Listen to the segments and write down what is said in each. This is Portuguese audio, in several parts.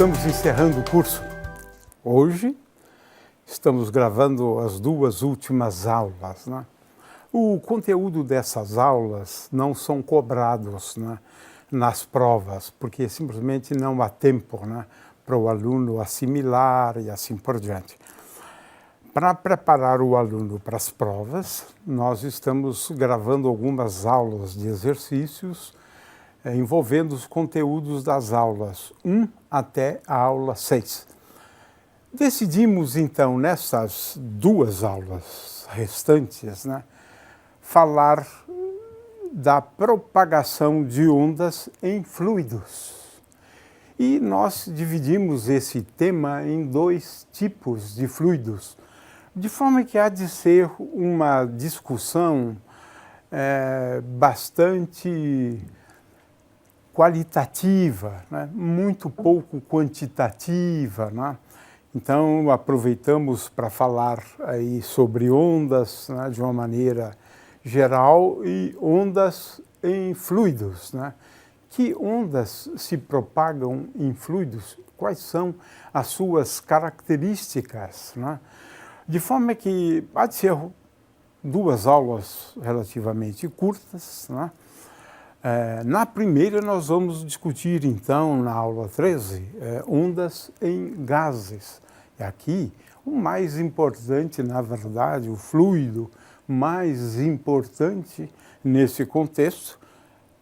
Estamos encerrando o curso. Hoje estamos gravando as duas últimas aulas, né? O conteúdo dessas aulas não são cobrados, né, nas provas, porque simplesmente não há tempo, né, para o aluno assimilar e assim por diante. Para preparar o aluno para as provas, nós estamos gravando algumas aulas de exercícios envolvendo os conteúdos das aulas 1 até a aula 6. Decidimos, então, nessas duas aulas restantes, né, falar da propagação de ondas em fluidos. E nós dividimos esse tema em dois tipos de fluidos, de forma que há de ser uma discussão bastante qualitativa, né? Muito pouco quantitativa, né? Então aproveitamos para falar aí sobre ondas, né, de uma maneira geral e ondas em fluidos, né? Que ondas se propagam em fluidos? Quais são as suas características, né? De forma que há de ser duas aulas relativamente curtas, né? Na primeira nós vamos discutir então, na aula 13, ondas em gases. E aqui o mais importante, na verdade, o fluido mais importante nesse contexto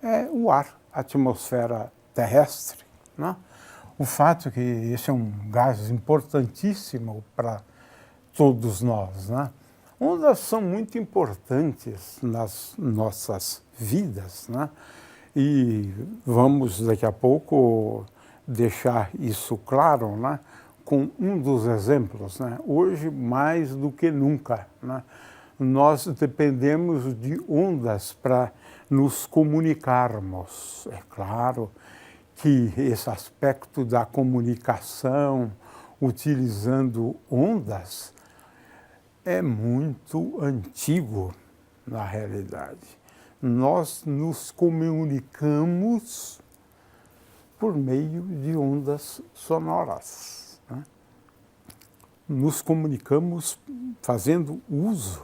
é o ar, a atmosfera terrestre, né? O fato que esse é um gás importantíssimo para todos nós, né? Ondas são muito importantes nas nossas vidas, né? E vamos daqui a pouco deixar isso claro, né, com um dos exemplos, né? Hoje, mais do que nunca, né, nós dependemos de ondas para nos comunicarmos. É claro que esse aspecto da comunicação utilizando ondas é muito antigo na realidade. Nós nos comunicamos por meio de ondas sonoras, né? Nos comunicamos fazendo uso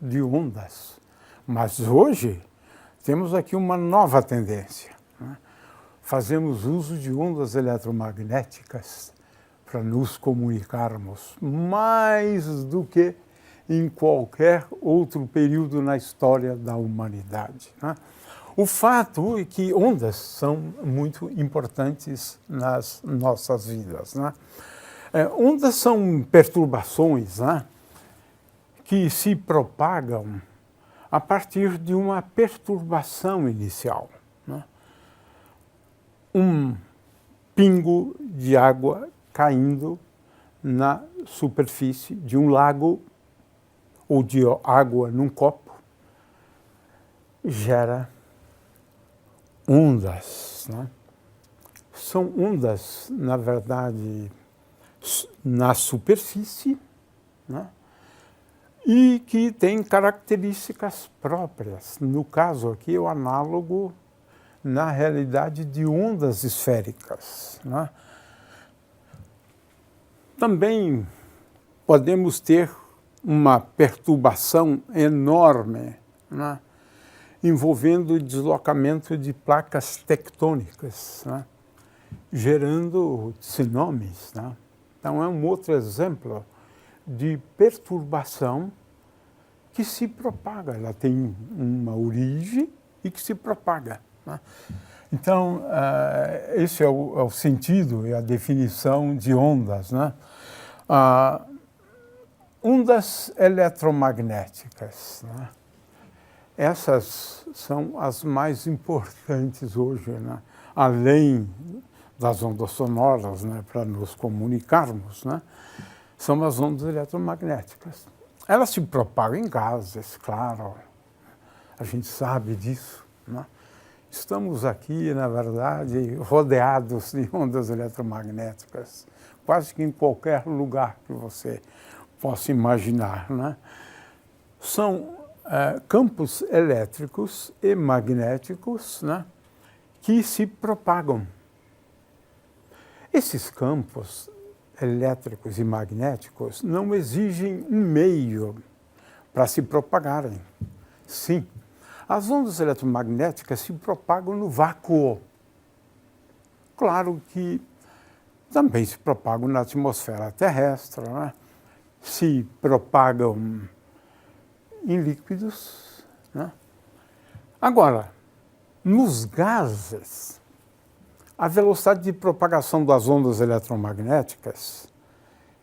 de ondas. Mas hoje temos aqui uma nova tendência, né? Fazemos uso de ondas eletromagnéticas para nos comunicarmos mais do que em qualquer outro período na história da humanidade, né? O fato é que ondas são muito importantes nas nossas vidas, né? Ondas são perturbações, né, que se propagam a partir de uma perturbação inicial, né? Um pingo de água caindo na superfície de um lago ou de água num copo gera ondas, né? São ondas, na verdade, na superfície, né, e que têm características próprias. No caso aqui, o análogo, na realidade, de ondas esféricas, né? Também podemos ter uma perturbação enorme, né, envolvendo o deslocamento de placas tectônicas, né, gerando tsunamis, né? Então é um outro exemplo de perturbação que se propaga. Ela tem uma origem e que se propaga, né? Então, esse é o sentido e a definição de ondas, né? Ondas eletromagnéticas, né? Essas são as mais importantes hoje, né? Além das ondas sonoras, né, para nos comunicarmos, né? São as ondas eletromagnéticas. Elas se propagam em gases, claro, a gente sabe disso, né? Estamos aqui, na verdade, rodeados de ondas eletromagnéticas, quase que em qualquer lugar que você possa imaginar, né? São campos elétricos e magnéticos, né, que se propagam. Esses campos elétricos e magnéticos não exigem um meio para se propagarem. Sim, as ondas eletromagnéticas se propagam no vácuo. Claro que também se propagam na atmosfera terrestre, né? Se propagam em líquidos, né? Agora, nos gases, a velocidade de propagação das ondas eletromagnéticas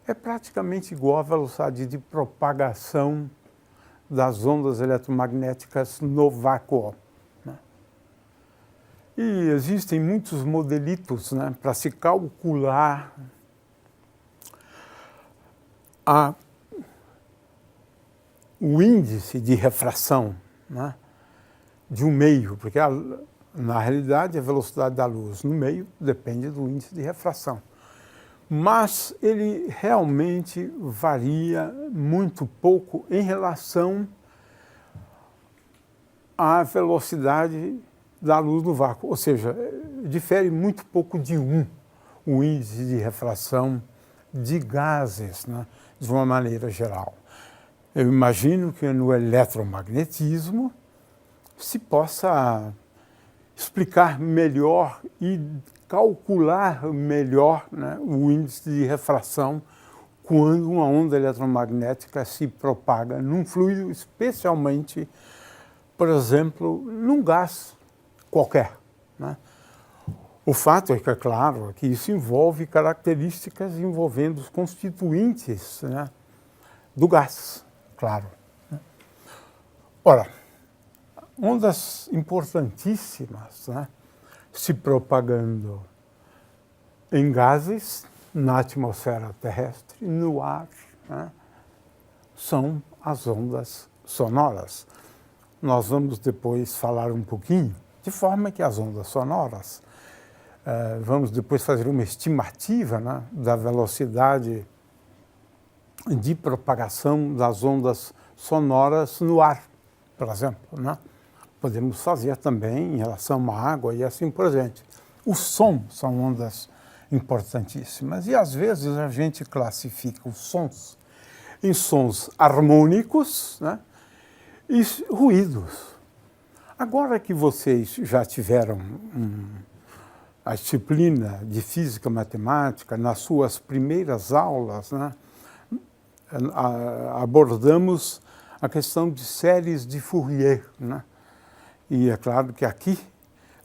é praticamente igual à velocidade de propagação das ondas eletromagnéticas no vácuo, né? E existem muitos modelitos, né, para se calcular o índice de refração, né, de um meio, porque na realidade a velocidade da luz no meio depende do índice de refração. Mas ele realmente varia muito pouco em relação à velocidade da luz no vácuo, ou seja, difere muito pouco de o índice de refração de gases, né, de uma maneira geral. Eu imagino que no eletromagnetismo se possa explicar melhor e calcular melhor, né, o índice de refração quando uma onda eletromagnética se propaga num fluido, especialmente, por exemplo, num gás qualquer, né? O fato é que, é claro, que isso envolve características envolvendo os constituintes, né, do gás, claro, né? Ora, ondas importantíssimas, né, se propagando em gases, na atmosfera terrestre, no ar, né, são as ondas sonoras. Nós vamos depois falar um pouquinho, de forma que as ondas sonoras, vamos depois fazer uma estimativa, né, da velocidade de propagação das ondas sonoras no ar, por exemplo, né? Podemos fazer também em relação à água e assim por diante. O som são ondas importantíssimas e às vezes a gente classifica os sons em sons harmônicos, né, e ruídos. Agora que vocês já tiveram a disciplina de física matemática nas suas primeiras aulas, né, abordamos a questão de séries de Fourier, né? E é claro que aqui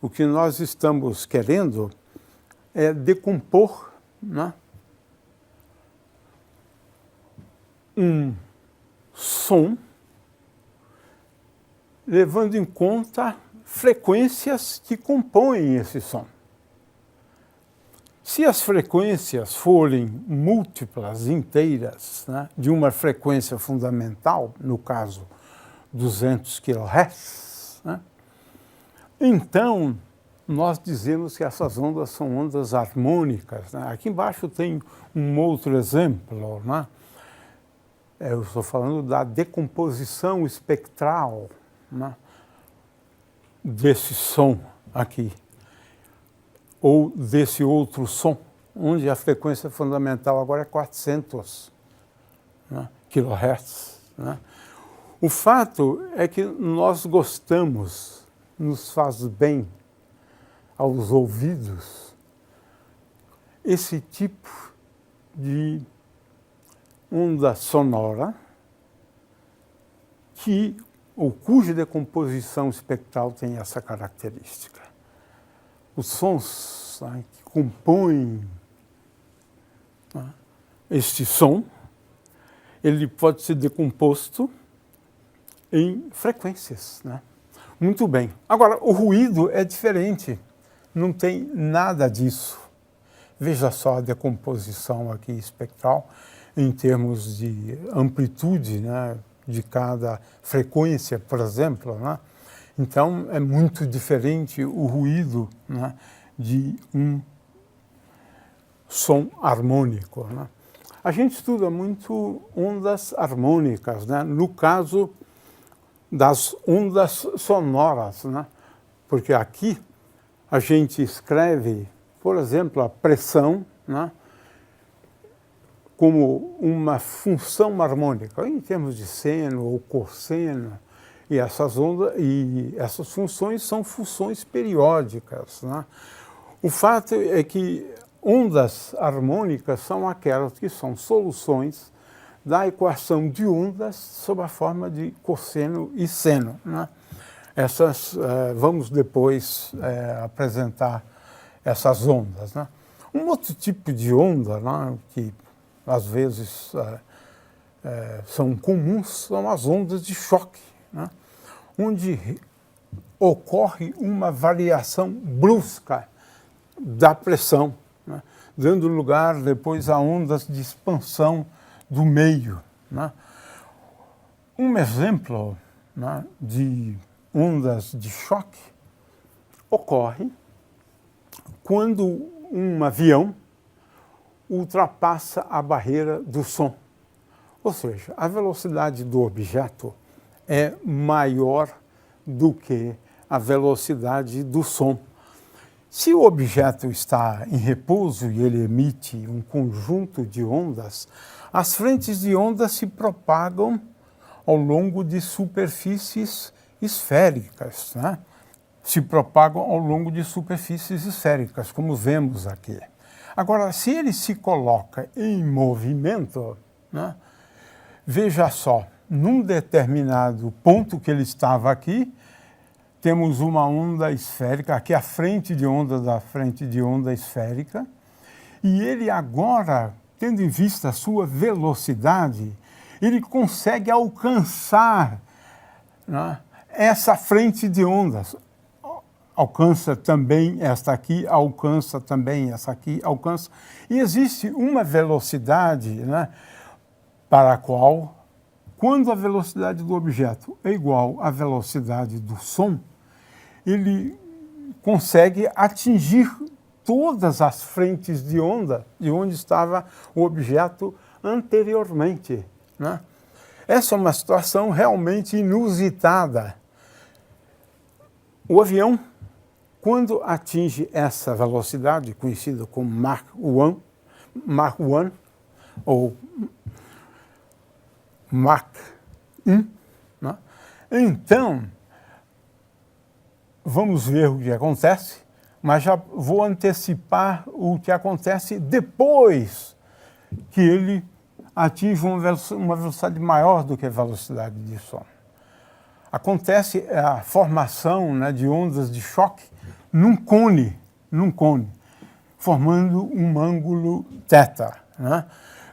o que nós estamos querendo é decompor, né, um som levando em conta frequências que compõem esse som. Se as frequências forem múltiplas, inteiras, né, de uma frequência fundamental, no caso 200 kHz, né, então nós dizemos que essas ondas são ondas harmônicas, né? Aqui embaixo tem um outro exemplo, né? Eu estou falando da decomposição espectral, né, desse som aqui, ou desse outro som, onde a frequência fundamental agora é 400, né, kHz, né? O fato é que nós gostamos, nos faz bem aos ouvidos esse tipo de onda sonora cuja decomposição espectral tem essa característica. Os sons, né, que compõem, né, este som, ele pode ser decomposto em frequências, né? Muito bem. Agora, o ruído é diferente, não tem nada disso. Veja só a decomposição aqui espectral em termos de amplitude, né, de cada frequência, por exemplo, né? Então, é muito diferente o ruído, né, de um som harmônico, né? A gente estuda muito ondas harmônicas, né? No caso das ondas sonoras, né? Porque aqui a gente escreve, por exemplo, a pressão, né, como uma função harmônica, em termos de seno ou cosseno, e essas funções são funções periódicas, né? O fato é que ondas harmônicas são aquelas que são soluções da equação de ondas sob a forma de cosseno e seno, né? Vamos depois apresentar essas ondas, né? Um outro tipo de onda, né, que às vezes são comuns, são as ondas de choque, né, onde ocorre uma variação brusca da pressão, né, dando lugar depois a ondas de expansão do meio, né. Um exemplo, né, de ondas de choque ocorre quando um avião ultrapassa a barreira do som. Ou seja, a velocidade do objeto é maior do que a velocidade do som. Se o objeto está em repouso e ele emite um conjunto de ondas, as frentes de ondas se propagam ao longo de superfícies esféricas, né? Se propagam ao longo de superfícies esféricas, como vemos aqui. Agora, se ele se coloca em movimento, né, veja só, num determinado ponto que ele estava aqui, temos uma onda esférica, aqui a frente de onda da frente de onda esférica, e ele agora, tendo em vista a sua velocidade, ele consegue alcançar, né, essa frente de ondas. Alcança também esta aqui, alcança também essa aqui, alcança. E existe uma velocidade, né, para a qual, quando a velocidade do objeto é igual à velocidade do som, ele consegue atingir todas as frentes de onda de onde estava o objeto anteriormente, né? Essa é uma situação realmente inusitada. O avião, quando atinge essa velocidade, conhecida como Mach 1, ou Mach 1, né? Então, vamos ver o que acontece, mas já vou antecipar o que acontece depois que ele atinge uma velocidade maior do que a velocidade de som. Acontece a formação, né, de ondas de choque num cone, formando um ângulo θ, né?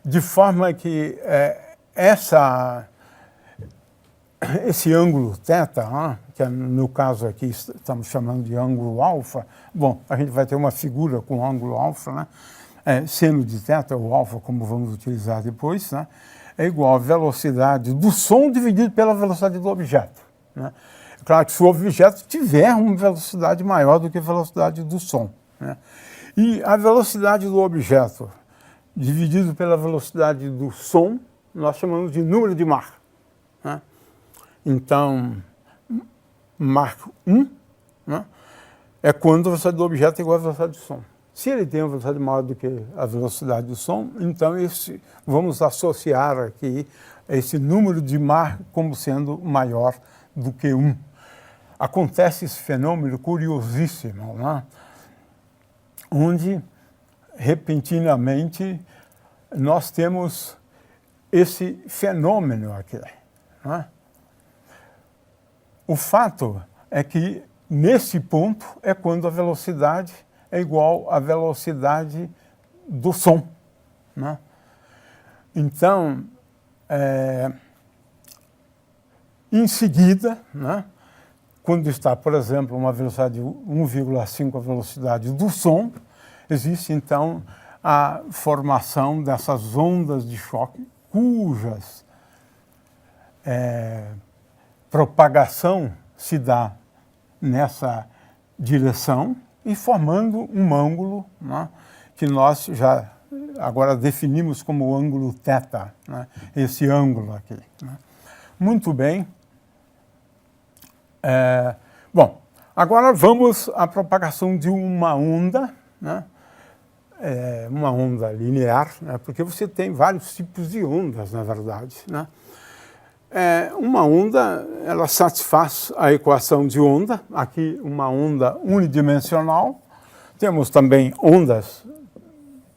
De forma que esse ângulo θ, né, que no caso aqui estamos chamando de ângulo alfa, bom, a gente vai ter uma figura com ângulo alfa, né? Seno de θ, ou alfa, como vamos utilizar depois, né, é igual à velocidade do som dividido pela velocidade do objeto, né? Claro que se o objeto tiver uma velocidade maior do que a velocidade do som, né? E a velocidade do objeto dividido pela velocidade do som, nós chamamos de número de Mach, né? Então, Mach 1, né, é quando a velocidade do objeto é igual à velocidade do som. Se ele tem uma velocidade maior do que a velocidade do som, então vamos associar aqui esse número de Mach como sendo maior do que 1. Acontece esse fenômeno curiosíssimo, né, onde, repentinamente, nós temos esse fenômeno aqui, né? O fato é que, nesse ponto, é quando a velocidade é igual à velocidade do som, né? Então, em seguida, né, quando está, por exemplo, uma velocidade de 1,5 a velocidade do som, existe, então, a formação dessas ondas de choque, cujas propagação se dá nessa direção e formando um ângulo, né, que nós já agora definimos como ângulo θ, né, esse ângulo aqui, né. Muito bem. Bom, agora vamos à propagação de uma onda, né, é uma onda linear, né? Porque você tem vários tipos de ondas, na verdade, né? Uma onda, ela satisfaz a equação de onda, aqui uma onda unidimensional. Temos também ondas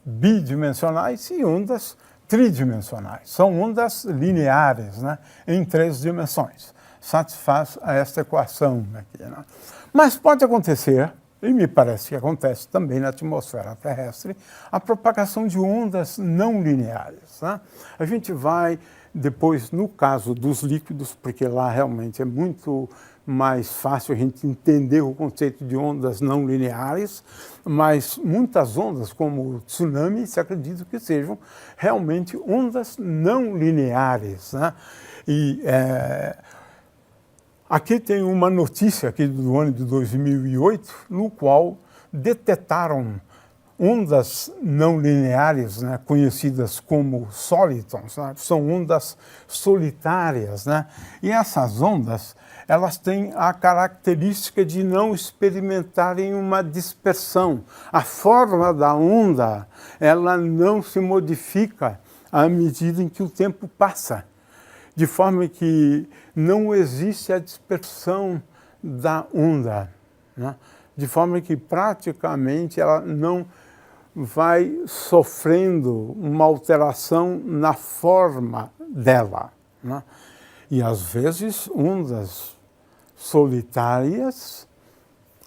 bidimensionais e ondas tridimensionais. São ondas lineares, né, em 3 dimensões. Satisfaz a esta equação aqui, né? Mas pode acontecer, e me parece que acontece também na atmosfera terrestre, a propagação de ondas não lineares, né? A gente vai depois, no caso dos líquidos, porque lá realmente é muito mais fácil a gente entender o conceito de ondas não lineares, mas muitas ondas, como o tsunami, se acredita que sejam realmente ondas não lineares, né? E aqui tem uma notícia aqui do ano de 2008, no qual detectaram ondas não lineares, né, conhecidas como solitons, né, são ondas solitárias, né, e essas ondas, elas têm a característica de não experimentarem uma dispersão. A forma da onda, ela não se modifica à medida em que o tempo passa, de forma que não existe a dispersão da onda, né, de forma que praticamente ela não vai sofrendo uma alteração na forma dela, né? E às vezes ondas solitárias,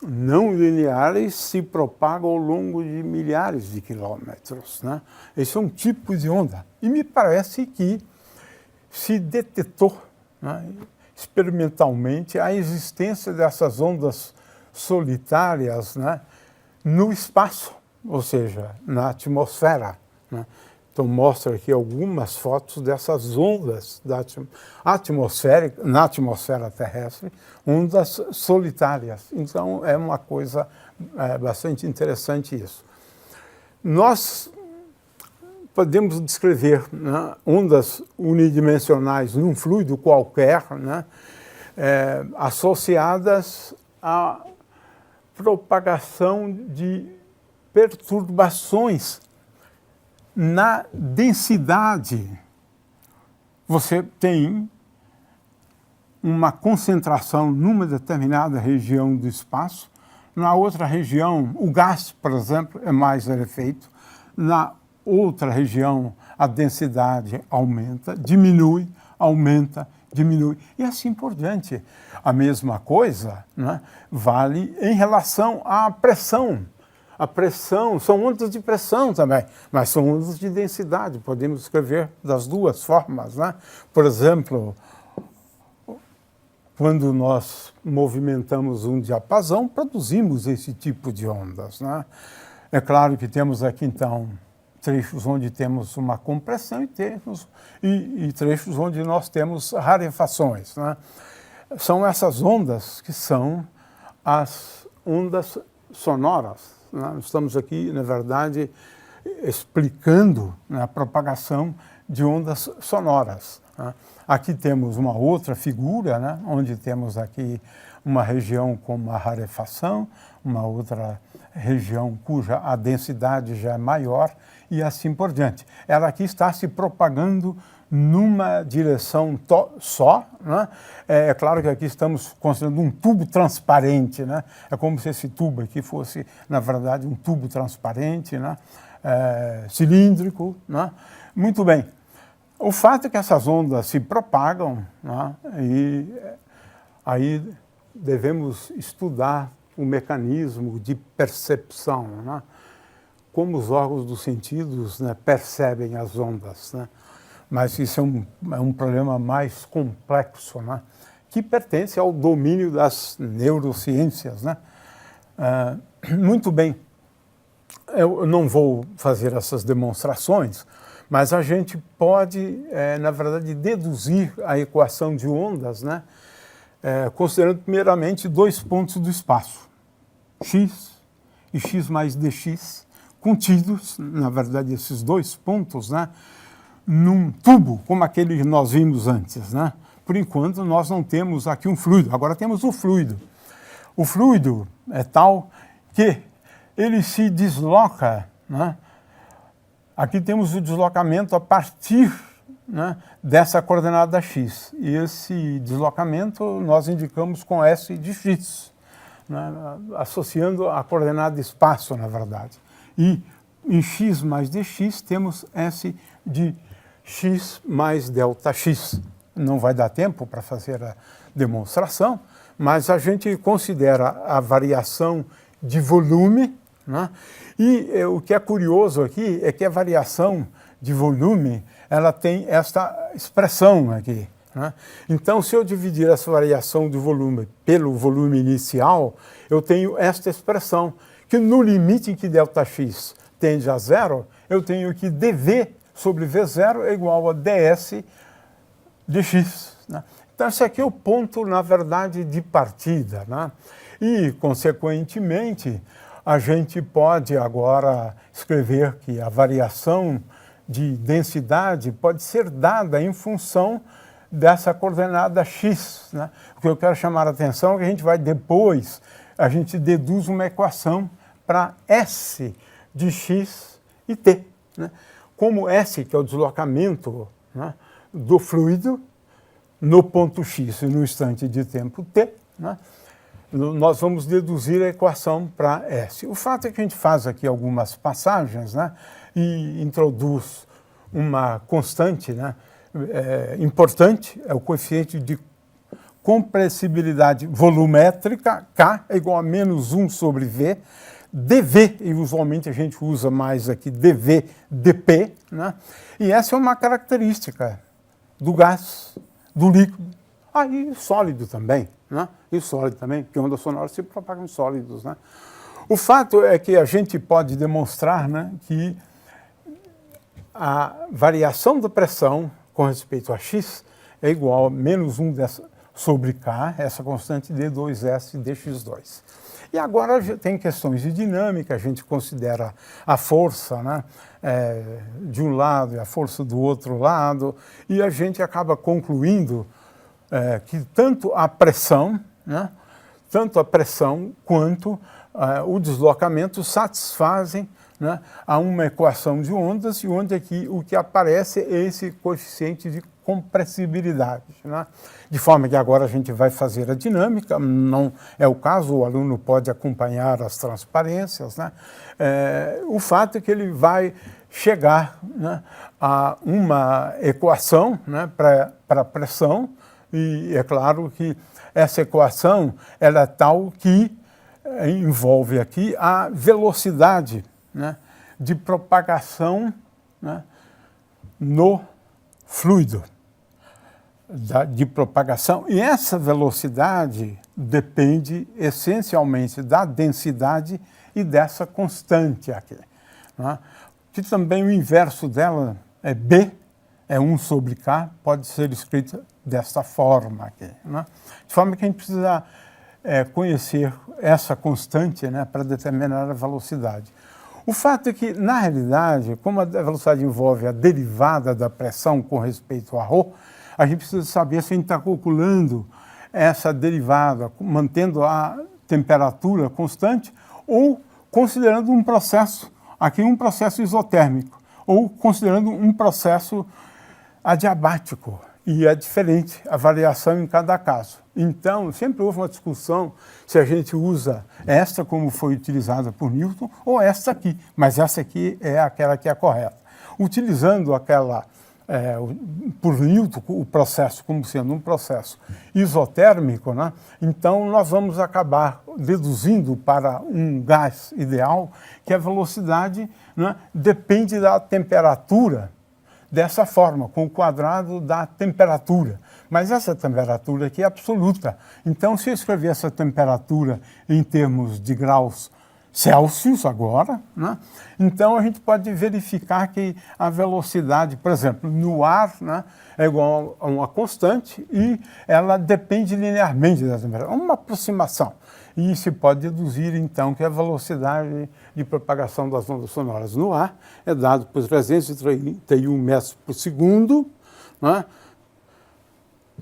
não lineares, se propagam ao longo de milhares de quilômetros, né? Esse é um tipo de onda. E me parece que se detectou, né, experimentalmente a existência dessas ondas solitárias, né, no espaço, ou seja, na atmosfera, né? Então mostra aqui algumas fotos dessas ondas da na atmosfera terrestre, ondas solitárias. Então é uma coisa bastante interessante isso. Nós podemos descrever, né, ondas unidimensionais num fluido qualquer, né, associadas à propagação de perturbações na densidade. Você tem uma concentração numa determinada região do espaço, na outra região, o gás, por exemplo, é mais rarefeito, na outra região a densidade aumenta, diminui, aumenta, diminui, e assim por diante. A mesma coisa, né, vale em relação à pressão. A pressão, são ondas de pressão também, mas são ondas de densidade, podemos escrever das duas formas, né? Por exemplo, quando nós movimentamos um diapasão, produzimos esse tipo de ondas, né? É claro que temos aqui, então, trechos onde temos uma compressão e trechos onde nós temos rarefações, né? São essas ondas que são as ondas sonoras. Nós estamos aqui, na verdade, explicando, né, a propagação de ondas sonoras, né? Aqui temos uma outra figura, né, onde temos aqui uma região com uma rarefação, uma outra região cuja a densidade já é maior e assim por diante. Ela aqui está se propagando numa direção só, né? É claro que aqui estamos considerando um tubo transparente, né? É como se esse tubo aqui fosse, na verdade, um tubo transparente, né? Cilíndrico, né? Muito bem. O fato é que essas ondas se propagam, né? E aí devemos estudar o mecanismo de percepção, né? Como os órgãos dos sentidos, né, percebem as ondas, né? Mas isso é um problema mais complexo, né, que pertence ao domínio das neurociências, né? Muito bem, eu não vou fazer essas demonstrações, mas a gente pode, na verdade, deduzir a equação de ondas, né, considerando primeiramente 2 pontos do espaço, x e x mais dx, contidos, na verdade, esses 2 pontos, né, num tubo, como aquele que nós vimos antes, né? Por enquanto, nós não temos aqui um fluido, agora temos o fluido. O fluido é tal que ele se desloca, né, aqui temos o deslocamento a partir, né, dessa coordenada x. E esse deslocamento nós indicamos com S de x, né, associando a coordenada espaço, na verdade. E em x mais dx temos S de x mais delta x. Não vai dar tempo para fazer a demonstração, mas a gente considera a variação de volume, né? E o que é curioso aqui é que a variação de volume ela tem esta expressão aqui, né? Então, se eu dividir essa variação de volume pelo volume inicial, eu tenho esta expressão, que no limite em que ΔX tende a zero, eu tenho que dV sobre V0 é igual a ds dx, né? Então, esse aqui é o ponto, na verdade, de partida, né? E, consequentemente, a gente pode agora escrever que a variação de densidade pode ser dada em função dessa coordenada x, né? O que eu quero chamar a atenção é que a gente vai depois, a gente deduz uma equação para S de x e t, né? Como S, que é o deslocamento, né, do fluido no ponto x e no instante de tempo t, né, nós vamos deduzir a equação para S. O fato é que a gente faz aqui algumas passagens, né, e introduz uma constante, né, importante, é o coeficiente de compressibilidade volumétrica, K é igual a menos 1 sobre V, dV, e usualmente a gente usa mais aqui dV, dP, né? E essa é uma característica do gás, do líquido, e sólido também, né? E sólido também, porque ondas sonoras se propagam em sólidos, né? O fato é que a gente pode demonstrar, né, que a variação da pressão com respeito a x é igual a menos 1 sobre K, essa constante d2s dx2. E agora tem questões de dinâmica, a gente considera a força, né, de um lado e a força do outro lado, e a gente acaba concluindo que tanto a pressão, né, quanto o deslocamento satisfazem, né, a uma equação de ondas, e onde aqui o que aparece é esse coeficiente de compressibilidade, né? De forma que agora a gente vai fazer a dinâmica, não é o caso, o aluno pode acompanhar as transparências, né? O fato é que ele vai chegar, né, a uma equação, né, para a pressão, e é claro que essa equação ela é tal que envolve aqui a velocidade, né, de propagação, né, no fluido, de propagação, e essa velocidade depende essencialmente da densidade e dessa constante aqui, né? Que também o inverso dela é B, é 1 sobre K, pode ser escrito desta forma aqui, né? De forma que a gente precisa conhecer essa constante, né, para determinar a velocidade. O fato é que, na realidade, como a velocidade envolve a derivada da pressão com respeito a ρ, a gente precisa saber se a gente está calculando essa derivada, mantendo a temperatura constante, ou considerando um processo, aqui um processo isotérmico, ou considerando um processo adiabático. E é diferente a variação em cada caso. Então, sempre houve uma discussão se a gente usa esta como foi utilizada por Newton ou esta aqui, mas essa aqui é aquela que é correta. Utilizando aquela, por Newton, o processo como sendo um processo isotérmico, né? Então nós vamos acabar deduzindo para um gás ideal que a velocidade, né, depende da temperatura, dessa forma, com o quadrado da temperatura. Mas essa temperatura aqui é absoluta. Então, se eu escrever essa temperatura em termos de graus Celsius agora, né, então a gente pode verificar que a velocidade, por exemplo, no ar, né, é igual a uma constante e ela depende linearmente da temperatura. Uma aproximação. E se pode deduzir, então, que a velocidade de propagação das ondas sonoras no ar é dado por 331 metros por segundo, né,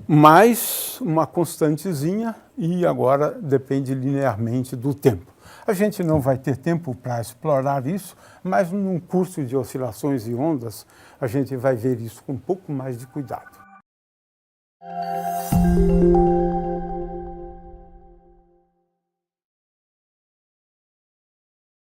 mais uma constantezinha e agora depende linearmente do tempo. A gente não vai ter tempo para explorar isso, mas num curso de oscilações e ondas a gente vai ver isso com um pouco mais de cuidado.